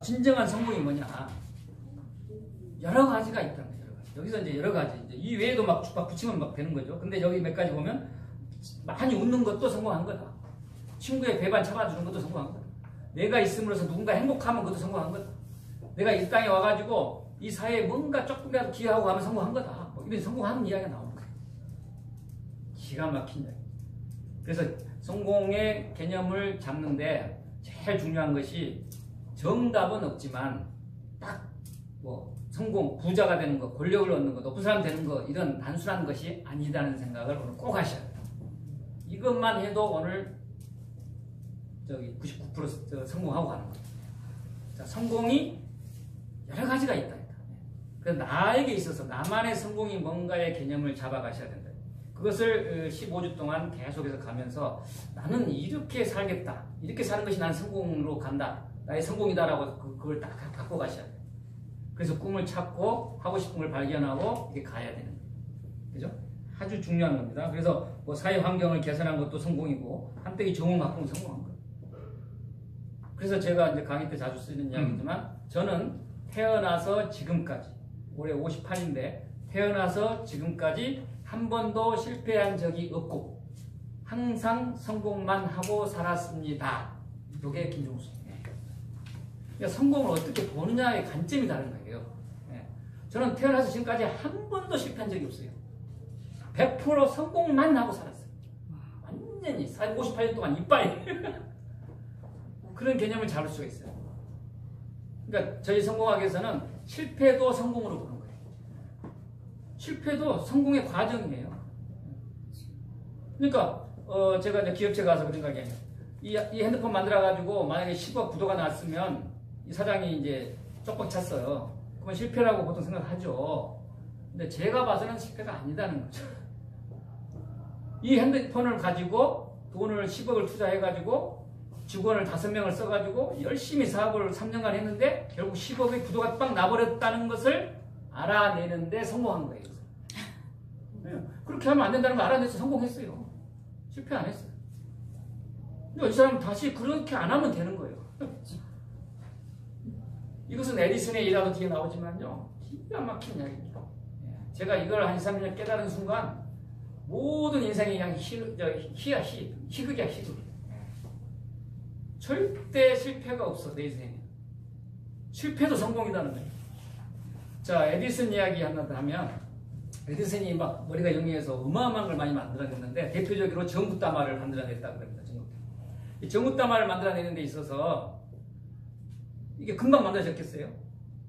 진정한 성공이 뭐냐? 여러 가지가 있다는 거예요. 여러 가지. 여기서 이제 여러 가지. 이제 이 외에도 막 붙이면 막 되는 거죠. 근데 여기 몇 가지 보면 많이 웃는 것도 성공한 거다. 친구의 배반 잡아주는 것도 성공한 거다. 내가 있음으로써 누군가 행복하면 그것도 성공한 거다. 내가 이 땅에 와가지고 이 사회에 뭔가 조금이라도 기여하고 가면 성공한 거다. 뭐 이런 성공하는 이야기가 나오는 거예요. 기가 막힌 이야기. 그래서 성공의 개념을 잡는데 제일 중요한 것이 정답은 없지만 딱 뭐 성공, 부자가 되는 거, 권력을 얻는 거, 높은 사람 되는 거 이런 단순한 것이 아니다는 생각을 오늘 꼭 하셔야 돼요. 이것만 해도 오늘 저기 99% 성공하고 가는 거예요. 자, 성공이 여러 가지가 있다. 그래서 나에게 있어서 나만의 성공이 뭔가의 개념을 잡아가셔야 된다. 그것을 15주 동안 계속해서 가면서 나는 이렇게 살겠다. 이렇게 사는 것이 난 성공으로 간다. 나의 성공이다라고 그걸 딱 갖고 가셔야 돼요. 그래서 꿈을 찾고 하고 싶은 걸 발견하고 이렇게 가야 되는 거예요. 그죠? 아주 중요한 겁니다. 그래서 뭐 사회 환경을 개선한 것도 성공이고 한때의 정원 바꾸면 성공한 거예요. 그래서 제가 이제 강의 때 자주 쓰는 이야기지만 저는 태어나서 지금까지 올해 58인데 태어나서 지금까지 한 번도 실패한 적이 없고 항상 성공만 하고 살았습니다. 이게 김종수입니다. 그러니까 성공을 어떻게 보느냐의 관점이 다른 거예요. 저는 태어나서 지금까지 한 번도 실패한 적이 없어요. 100% 성공만 하고 살았어요. 완전히 58년 동안 이빠이 그런 개념을 잡을 수가 있어요. 그러니까 저희 성공학에서는 실패도 성공으로 보는 거예요. 실패도 성공의 과정이에요. 그러니까 제가 이제 기업체 가서 그런 생각이 아니에요. 이 핸드폰 만들어가지고 만약에 10억 부도가 났으면 이 사장이 이제 쪽박 찼어요. 그건 실패라고 보통 생각하죠. 근데 제가 봐서는 실패가 아니다는 거죠. 이 핸드폰을 가지고 돈을 10억을 투자해가지고 직원을 5명을 써가지고 열심히 사업을 3년간 했는데 결국 10억의 부도가 빵 나버렸다는 것을 알아내는데 성공한 거예요. 그렇게 하면 안 된다는 걸 알아내서 성공했어요. 실패 안 했어요. 근데 이 사람은 다시 그렇게 안 하면 되는 거예요. 이것은 에디슨의 일화도 뒤에 나오지만요. 기가 막힌 이야기입니다. 제가 이걸 한 2, 3년 깨달은 순간 모든 인생이 그냥 희극이야, 희극. 절대 실패가 없어, 내 인생에. 실패도 성공이라는 거예요. 자, 에디슨 이야기 하나 더 하면, 에디슨이 막 머리가 영리해서 어마어마한 걸 많이 만들어냈는데, 대표적으로 전구다마를 만들어냈다고 그럽니다, 이 전구다마를 만들어내는 데 있어서, 이게 금방 만들어졌겠어요?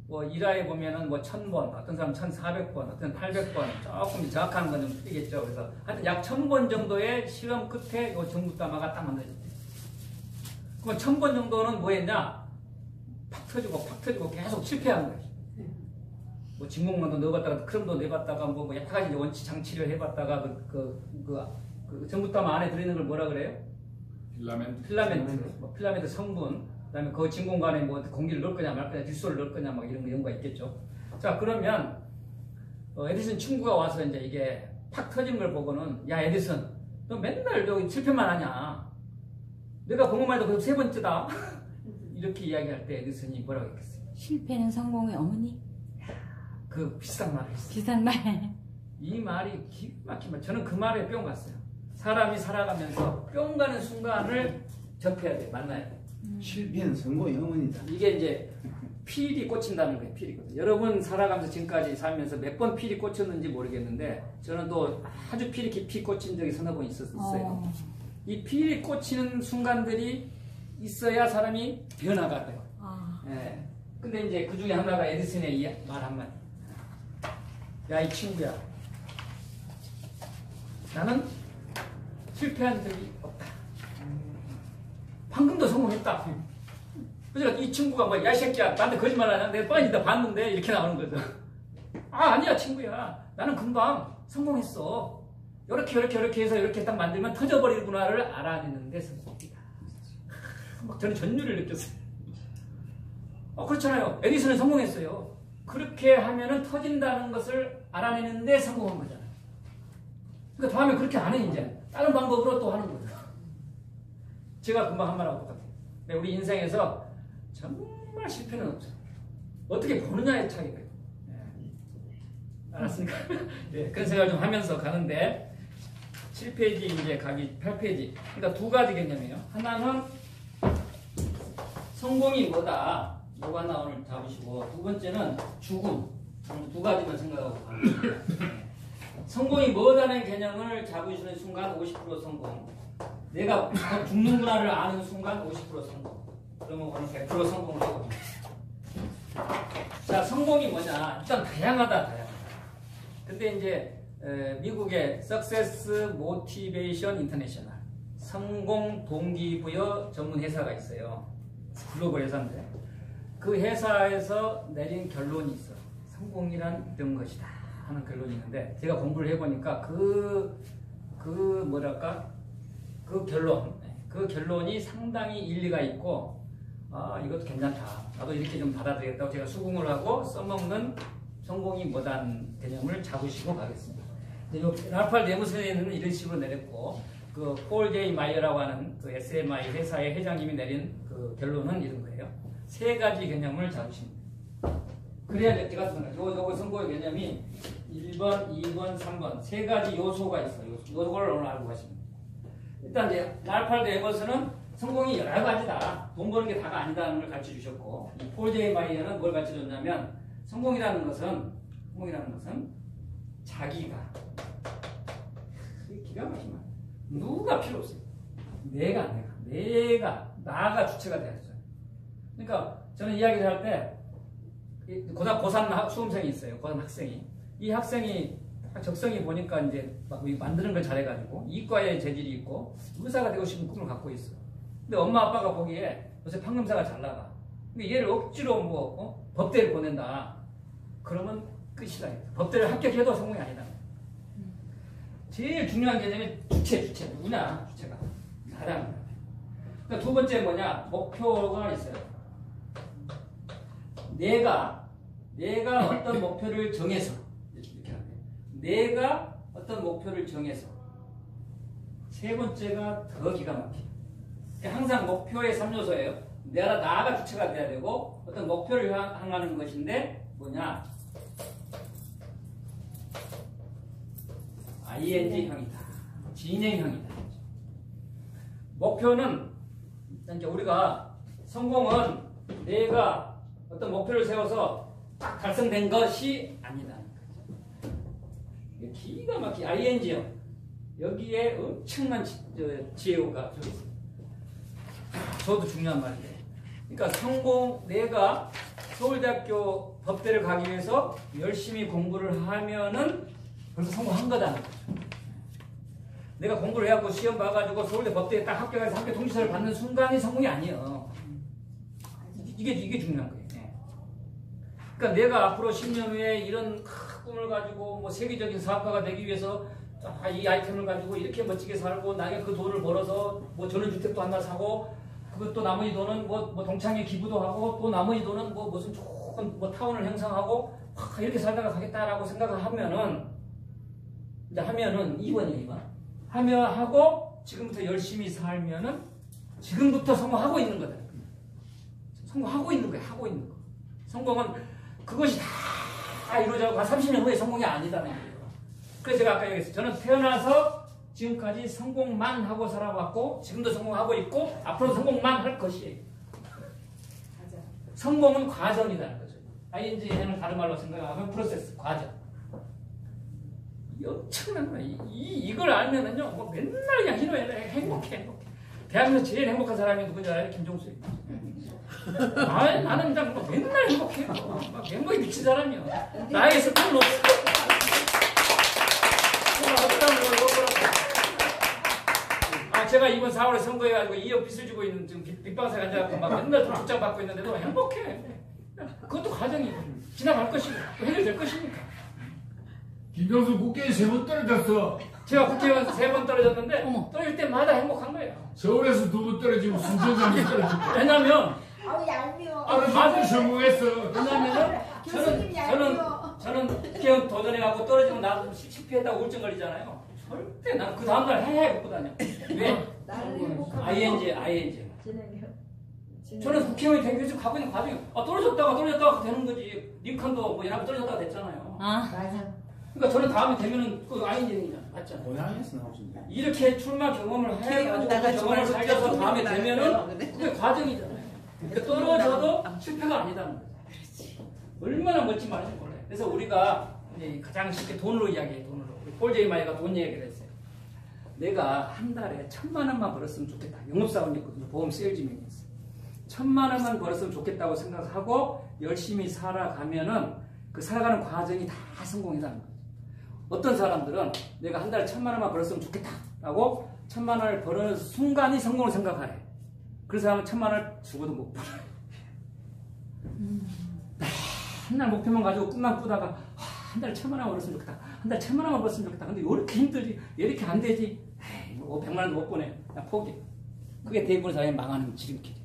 뭐, 일화에 보면은 뭐 1000번, 어떤 사람은 1400번, 어떤 800번, 조금 정확한 건 좀 틀리겠죠. 그래서 하여튼 약 1000번 정도의 실험 끝에 이 전구다마가 딱 만들어졌대요. 그럼 1000번 정도는 뭐 했냐? 팍 터지고 계속 실패한 거예요. 뭐 진공만도 넣어봤다가 크롬도 내봤다가 뭐 여러 가지 원치 장치를 해봤다가 그 전구다마 안에 들어있는 걸 뭐라 그래요? 필라멘트. 뭐 필라멘트 성분, 그다음에 그 진공관에 뭐 공기를 넣을 거냐 말 거냐, 질소를 넣을 거냐 막 이런 연구가 있겠죠. 자, 그러면 에디슨 친구가 와서 이제 이게 팍 터진 걸 보고는 야, 에디슨, 너 맨날 여기 실패만 하냐? 내가 공부만 해도 세 번째다. 이렇게 이야기할 때 에디슨이 뭐라고 했겠어요? 실패는 성공의 어머니? 그 비싼 말을 했어요. 비싼 말. 이 말이 기가 막힌 말. 저는 그 말에 뿅 갔어요. 사람이 살아가면서 뿅 가는 순간을 접해야 돼, 만나야 돼. 실패는 성공의 어머니다. 이게 이제 필이 꽂힌다는 거예요. 필이거든요. 여러분 살아가면서 지금까지 살면서 몇 번 필이 꽂혔는지 모르겠는데 저는 또 아주 필이 깊이 꽂힌 적이 서너 번 있었어요. 이 필이 꽂히는 순간들이 있어야 사람이 변화가 돼요. 예. 근데 이제 그 중에 하나가 에디슨의 말 한마디. 야, 이 친구야. 나는 실패한 적이 없다. 방금도 성공했다. 그러니까 이 친구가 뭐, 야, 이 새끼야, 나한테 거짓말 하냐? 내가 뻔히 다 봤는데, 이렇게 나오는 거죠. 아, 아니야, 친구야. 나는 금방 성공했어. 이렇게 해서 이렇게 딱 만들면 터져버리구나를 알아내는데 성공이다. 막 저는 전율을 느꼈어요. 그렇잖아요. 에디슨은 성공했어요. 그렇게 하면은 터진다는 것을 알아내는데 성공한 거잖아요. 그러니까 다음에 그렇게 안 해, 이제. 다른 방법으로 또 하는 거예요. 제가 금방 한 말하고 똑같아요. 우리 인생에서 정말 정말 실패는 없어요. 어떻게 보느냐의 차이가 있어요. 알았습니까? 네, 그런 생각을 좀 하면서 가는데 7페이지 이제 가기 8페이지. 그러니까 두 가지 개념이에요. 하나는 성공이 뭐다. 요거 하나 오늘 잡으시고 두 번째는 죽음. 두 가지만 생각하고 가는 거예요. 성공이 뭐다는 개념을 잡으시는 순간 50% 성공. 내가 죽는구나를 아는 순간 50% 성공. 그러면 오늘 100% 성공을 하거든요. 자, 성공이 뭐냐? 일단 다양하다. 근데 이제 미국의 Success Motivation International 성공 동기부여 전문 회사가 있어요. 글로벌 회사인데 그 회사에서 내린 결론이 있어. 성공이란 이런 것이다 하는 결론이 있는데 제가 공부를 해보니까 그 결론이 상당히 일리가 있고 이것도 괜찮다. 나도 이렇게 좀 받아들이겠다고 제가 수긍을 하고 써먹는 성공이 뭐다는 개념을 잡으시고 가겠습니다. 라팔 네무스는 이런 식으로 내렸고 그 폴 제이 마이어라고 하는 그 SMI 회사의 회장님이 내린 그 결론은 이런 거예요. 세 가지 개념을 잡으십니다. 그래야 제가 쓰는 거예요. 요거 성공의 개념이 1번, 2번, 3번 세 가지 요소가 있어요. 요소를 오늘 알고 가십니다. 일단 이제 라팔 네무스는 성공이 여러 가지다. 돈 버는 게 다가 아니다는 걸 가르쳐 주셨고 이 폴 제이 마이어는 뭘 가르쳐 줬냐면 성공이라는 것은 자기가 기가 막히면 누가 필요 없어요. 나가 주체가 되었어요. 그러니까 저는 이야기를 할 때 고3 수험생이 있어요. 고3 학생이. 이 학생이 적성이 보니까 이제 막 만드는 걸 잘해가지고 이과에 재질이 있고 의사가 되고 싶은 꿈을 갖고 있어. 근데 엄마 아빠가 보기에 요새 판검사가 잘 나가. 근데 얘를 억지로 법대를 보낸다. 그러면 끝이다. 법대를 합격해도 성공이 아니다. 제일 중요한 개념이 주체. 누구냐? 주체가. 나라는 거야. 그러니까 두 번째 뭐냐? 목표가 있어요. 내가 어떤 목표를 정해서 이렇게 하면 내가 어떤 목표를 정해서 세 번째가 더 기가 막혀. 항상 목표의 3요소예요. 나가 주체가 돼야 되고 어떤 목표를 향하는 것인데 뭐냐? ING형이다. 진행형이다. 목표는 이제 우리가 성공은 내가 어떤 목표를 세워서 딱 달성된 것이 아니다. 기가 막히게 ING형. 여기에 엄청난 지혜가 들어 있습니다. 저도 중요한 말인데. 그러니까 내가 서울대학교 법대를 가기 위해서 열심히 공부를 하면은 벌써 성공한 거다. 내가 공부를 해갖고 시험 봐가지고 서울대 법대에 딱 합격해서 학교 통지서를 받는 순간이 성공이 아니에요. 이게 중요한 거예요. 그러니까 내가 앞으로 10년 후에 이런 꿈을 가지고 세계적인 사업가가 되기 위해서 이 아이템을 가지고 이렇게 멋지게 살고 나중에 그 돈을 벌어서 전원주택도 하나 사고 그것도 나머지 돈은 동창회 기부도 하고 또 나머지 돈은 무슨 좋은 타운을 형성하고 이렇게 살다가 가겠다라고 생각을 하면은 2번이에요. 하고 지금부터 열심히 살면은 지금부터 성공하고 있는 거다. 성공하고 있는 거야. 하고 있는 거. 성공은 그것이 다 이루어져고 30년 후에 성공이 아니다는 거예요. 그래서 제가 아까 얘기했어요. 저는 태어나서 지금까지 성공만 하고 살아왔고 지금도 성공하고 있고 앞으로 성공만 할 것이에요. 성공은 과정이라는 거죠. ING는 다른 말로 생각하면 프로세스, 과정. 엄청난 거야. 이걸 알면은요, 맨날 그냥 희노애락에 행복해. 대한민국 제일 행복한 사람이 누군지 알아요? 김종수예요. 나는 그냥 맨날 행복해요. 막 행복에 미친 사람이야. 나에게 스탄은 없어. 제가 이번 4월에 선거해가지고 2억 빚을 지고 있는 지금 빚방사에 앉아갖고 막 맨날 돈 출장 받고 있는데도 행복해. 그것도 과정이고 지나갈 것이고 해결될 것이니까. 김종수 국회에 3번 떨어졌어. 제가 국회의원 3번 떨어졌는데 떨어질 때마다 행복한 거예요. 서울에서 2번 떨어지고 순천에서 떨어지고. 왜냐면 아주 성공했어. 왜냐면은 저는 국회의원 도전해갖고 떨어지면 나도 실패했다고 우울증 걸리잖아요. 절대 난 그 다음날 해야 입고 다녀. 왜? ING. 저는 국회의원이 된 교수 가고 있는 과정이 떨어졌다가 되는 거지. 링컨도 뭐 연합 떨어졌다가 됐잖아요. 맞아. 그러니까 저는 다음에 되면은 그 아인jen이잖아, 맞잖아요. 고향에서 나오신데. 이렇게 출마 경험을 해가지고 왔다가 그 경험을 정말 살려서 진짜 다음에 좋은 되면은 날이었어요. 그게 과정이잖아요. 그러니까 떨어져도 실패가 아니다는 거죠. 얼마나 멋진 말인지 몰라요. 그래서 우리가 이제 가장 쉽게 돈으로 이야기해, 돈으로. 우리 폴 제이마이가 돈 얘기를 했어요. 내가 한 달에 1,000만 원만 벌었으면 좋겠다. 영업사원이었거든요. 보험 세일즈맨이었어요. 1,000만 원만 벌었으면 좋겠다고 생각하고 열심히 살아가면은 그 살아가는 과정이 다 성공이라는 거예요. 어떤 사람들은 내가 한 달에 1,000만 원만 벌었으면 좋겠다라고 1,000만 원을 버는 순간이 성공을 생각하래. 그 사람은 1,000만 원을 죽어도 못 벌어요. 맨날 목표만 가지고 꿈만 꾸다가 한 달에 1,000만 원 벌었으면 좋겠다. 한 달에 1,000만 원만 벌었으면 좋겠다. 근데 왜 이렇게 힘들지? 왜 이렇게 안 되지? 에이, 뭐 100만 원도 못 보내. 그냥 포기. 그게 대부분 사람이 망하는 지름길이.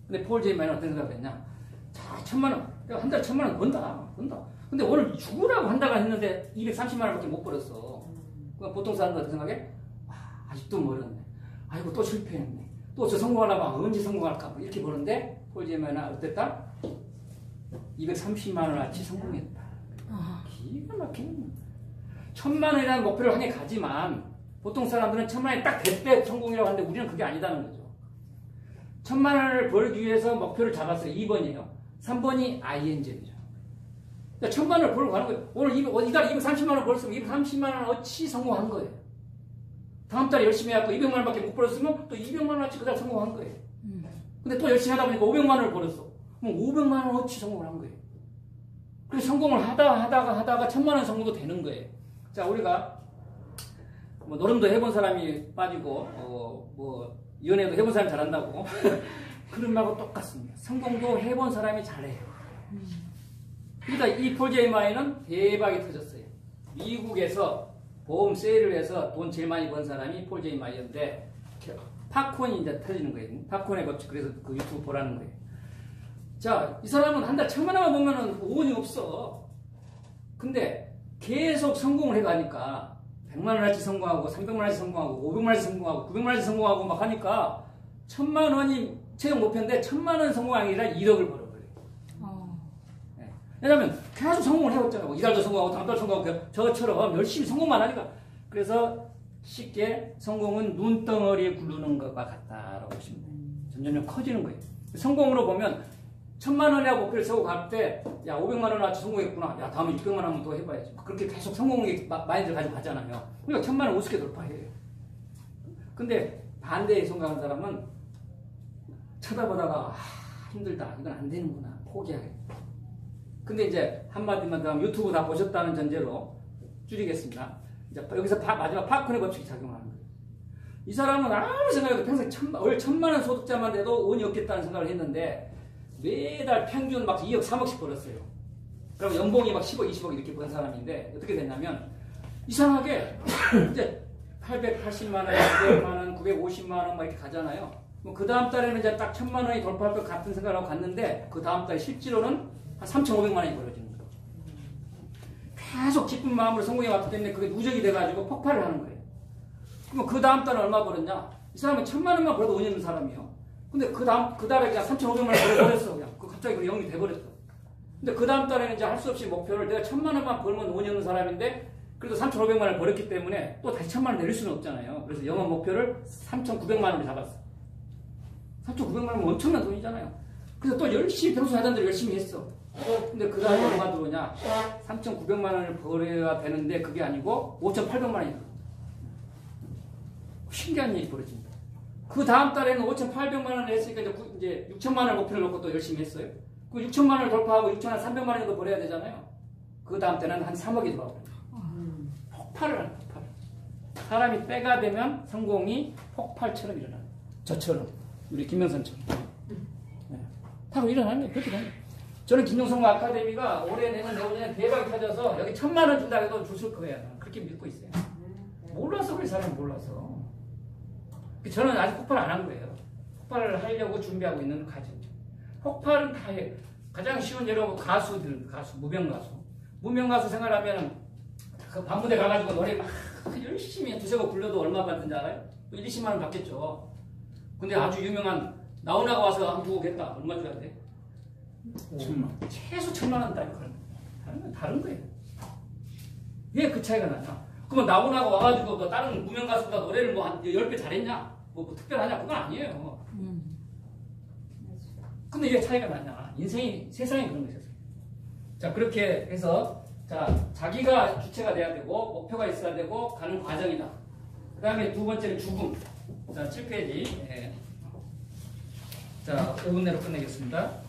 근데 폴 제이만은 어떤 생각을 했냐? 자, 1,000만 원. 내가 한 달에 1,000만 원 번다. 근데 오늘 죽으라고 한 달간 했는데 230만 원밖에 못 벌었어. 그러니까 보통 사람들 어떻게 생각해? 와, 아직도 멀었네. 아이고, 또 실패했네. 또 저 성공하려면 언제 성공할까? 뭐 이렇게 보는데 폴 제이만은 어땠다? 230만 원어치 성공했다. 기가 막히네. 1,000만 원이라는 목표를 향해 가지만 보통 사람들은 1,000만 원이 딱 대때 성공이라고 하는데 우리는 그게 아니다는 거죠. 1,000만 원을 벌기 위해서 목표를 잡았어요. 2번이에요. 3번이 INJ죠. 1,000만 원을 벌고 가는 거예요. 오늘 이달 230만 원 벌었으면 230만 원어치 성공한 거예요. 다음 달에 열심히 해갖고 200만 원밖에 못 벌었으면 또 200만 원어치 그달 성공한 거예요. 근데 또 열심히 하다 보니까 500만 원을 벌었어. 그럼 500만 원어치 성공을 한 거예요. 그래서 성공을 하다가 1,000만 원 성공도 되는 거예요. 자, 우리가 뭐 노름도 해본 사람이 빠지고 뭐 연애도 해본 사람이 잘한다고 그런 말하고 똑같습니다. 성공도 해본 사람이 잘해요. 그러니까 이 폴 제이마이는 대박이 터졌어요. 미국에서 보험 세일을 해서 돈 제일 많이 번 사람이 폴 제이마이였는데 팝콘이 이제 터지는 거예요. 팝콘의 법칙. 그래서 그 유튜브 보라는 거예요. 자, 이 사람은 한 달 1,000만 원만 보면은 5원이 없어. 근데 계속 성공을 해가니까 100만 원어치 성공하고 300만 원어치 성공하고 500만 원어치 성공하고 900만 원어치 성공하고 막 하니까 1,000만 원이 최종 목표인데 1,000만 원 성공하기 아니라 1억을 벌어버려요. 네. 왜냐면 계속 성공을 해왔잖아요. 뭐 이달도 성공하고 다음 달 성공하고 저처럼 열심히 성공만 하니까. 그래서 쉽게 성공은 눈덩어리에 굴르는 것과 같다라고 보시면 돼요. 점점 커지는 거예요. 성공으로 보면 1,000만 원이라고 목표를 세우고 갈 때, 야, 500만 원어치 성공했구나. 야, 다음에 600만 원 한번 더 해봐야지. 그렇게 계속 성공의 마인드를 가지고 가잖아요. 그러니까 1,000만 원 우습게 돌파해요. 근데 반대에 생각하는 사람은 쳐다보다가, 힘들다. 이건 안 되는구나. 포기하게. 근데 이제 한마디만 더 하면 유튜브 다 보셨다는 전제로 줄이겠습니다. 이제 여기서 마지막 팝콘의 법칙이 작용하는 거예요. 이 사람은 아무 생각해도 평생 월 1,000만 원 소득자만 돼도 원이 없겠다는 생각을 했는데, 매달 평균 막 2억, 3억씩 벌었어요. 그럼 연봉이 막 10억, 20억 이렇게 번 사람인데 어떻게 됐냐면 이상하게 이제 880만 원, 900만 원, 950만 원 막 이렇게 가잖아요. 뭐 그 다음 달에는 이제 딱 1,000만 원이 돌파할 것 같은 생각을 하고 갔는데 그 다음 달에 실제로는 한 3,500만 원이 벌어지는 거예요. 계속 기쁜 마음으로 성공해 왔기 때문에 그게 누적이 돼가지고 폭발을 하는 거예요. 그럼 그 다음 달에 얼마 벌었냐? 이 사람은 1,000만 원만 벌어도 원이 있는 사람이에요. 근데 그 달에 그냥 3,500만 원 벌어버렸어. 그냥. 갑자기 그 영이 돼버렸어. 근데 그 다음 달에는 이제 할 수 없이 목표를 내가 1,000만 원만 벌면 원이 없는 사람인데 그래도 3,500만 원을 벌었기 때문에 또 다시 1,000만 원 내릴 수는 없잖아요. 그래서 영업 목표를 3,900만 원으로 잡았어. 3,900만 원은 엄청난 돈이잖아요. 그래서 또 열심히 평소 하던 대로 열심히 했어. 근데 그 다음에 얼마 들어오냐? 3,900만 원을 벌어야 되는데 그게 아니고 5,800만 원이 들어. 신기한 일이 벌어집니다. 그 다음 달에는 5,800만 원을 했으니까 이제 6,000만 원을 목표를 놓고 또 열심히 했어요. 그 6,000만 원을 돌파하고 6,300만 원 정도 벌어야 되잖아요. 그 다음 때는 한 3억이 들어가고 폭발을 하는 폭발. 사람이 때가 되면 성공이 폭발처럼 일어나요. 저처럼 우리 김명선처럼. 네. 바로 일어나는 거예요. 그렇게 되는 거예요. 저는 김종성 아카데미가 올해 내년 내후년에 대박이 터져서 여기 1,000만 원 준다 해도 줄 거예요. 그렇게 믿고 있어요. 몰라서 그래 사람이 몰라서. 저는 아직 폭발 안 한 거예요. 폭발을 하려고 준비하고 있는 과정이죠. 폭발은 다 해요. 가장 쉬운 예로 가수들, 무명 가수 생활하면 그 밤무대 가가지고 노래 막 열심히 두세 곡 불러도 얼마 받는지 알아요? 1, 20만 원 받겠죠. 근데 아주 유명한 나훈아가 와서 한 곡 했다. 얼마 줘야 돼? 1,000만. 최소 1,000만 원 따위 다른 거예요. 왜 그 차이가 나냐? 그러면 나훈아가 와가지고 뭐 다른 무명 가수보다 노래를 뭐 한 10배 잘했냐? 뭐 특별하냐? 그건 아니에요. 근데 왜 차이가 나냐? 인생이, 세상이 그런 거죠. 자, 그렇게 해서, 자, 자기가 주체가 돼야 되고, 목표가 있어야 되고, 가는 과정이다. 그 다음에 두 번째는 죽음. 자, 7페이지. 자, 5분 내로 끝내겠습니다.